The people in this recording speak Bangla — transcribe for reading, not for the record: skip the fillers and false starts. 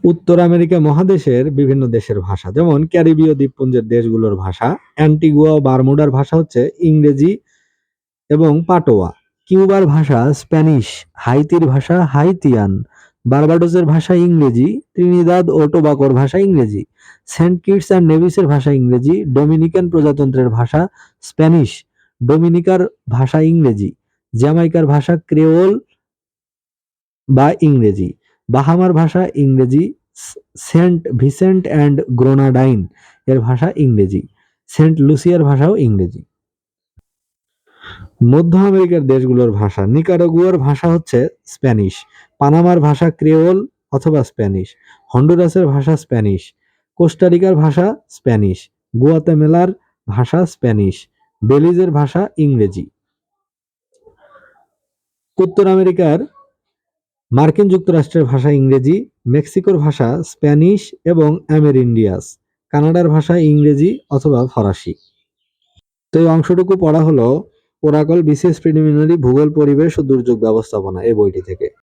উত্তর আমেরিকা মহাদেশের বিভিন্ন দেশের ভাষা, যেমন ক্যারিবীয় দ্বীপপুঞ্জের দেশগুলোর ভাষা। অ্যান্টিগুয়া ও বারমুডার ভাষা হচ্ছে ইংরেজি এবং পাটোয়া। কিউবার ভাষা স্প্যানিশ, হাইতির ভাষা হাইতিয়ান, বার্বাডোসের ভাষা ইংরেজি, ত্রিনিদাদ ও টোবাগোর ভাষা ইংরেজি, সেন্ট কিটস অ্যান্ড নেভিসের ভাষা ইংরেজি, ডোমিনিকান প্রজাতন্ত্রের ভাষা স্প্যানিশ, ডোমিনিকার ভাষা ইংরেজি, জ্যামাইকার ভাষা ক্রেওল বা ইংরেজি, বাহামার ভাষা ইংরেজি, সেন্ট ভিসেন্ট অ্যান্ড গ্রেনাডাইন এর ভাষা ইংরেজি, সেন্ট লুসিয়ার ভাষাও ইংরেজি। মধ্য আমেরিকার দেশগুলোর ভাষা, নিকারাগুয়ার ভাষা হচ্ছে স্প্যানিশ, পানামার ভাষা ক্রেওল অথবা স্প্যানিশ, হন্ডুরাসের ভাষা স্প্যানিশ, কোস্টারিকার ভাষা স্প্যানিশ, গুয়াতেমালার ভাষা স্প্যানিশ, বেলিজের ভাষা ইংরেজি। উত্তর আমেরিকার মার্কিন যুক্তরাষ্ট্রের ভাষা ইংরেজি, মেক্সিকোর ভাষা স্প্যানিশ এবং অ্যামেরিন্ডিয়াস, কানাডার ভাষা ইংরেজি অথবা ফরাসি। তো এই অংশটুকু পড়া হলো ওরাকল বিসিএস প্রিলিমিনারি ভূগোল, পরিবেশ ও দুর্যোগ ব্যবস্থাপনা এই বইটি থেকে।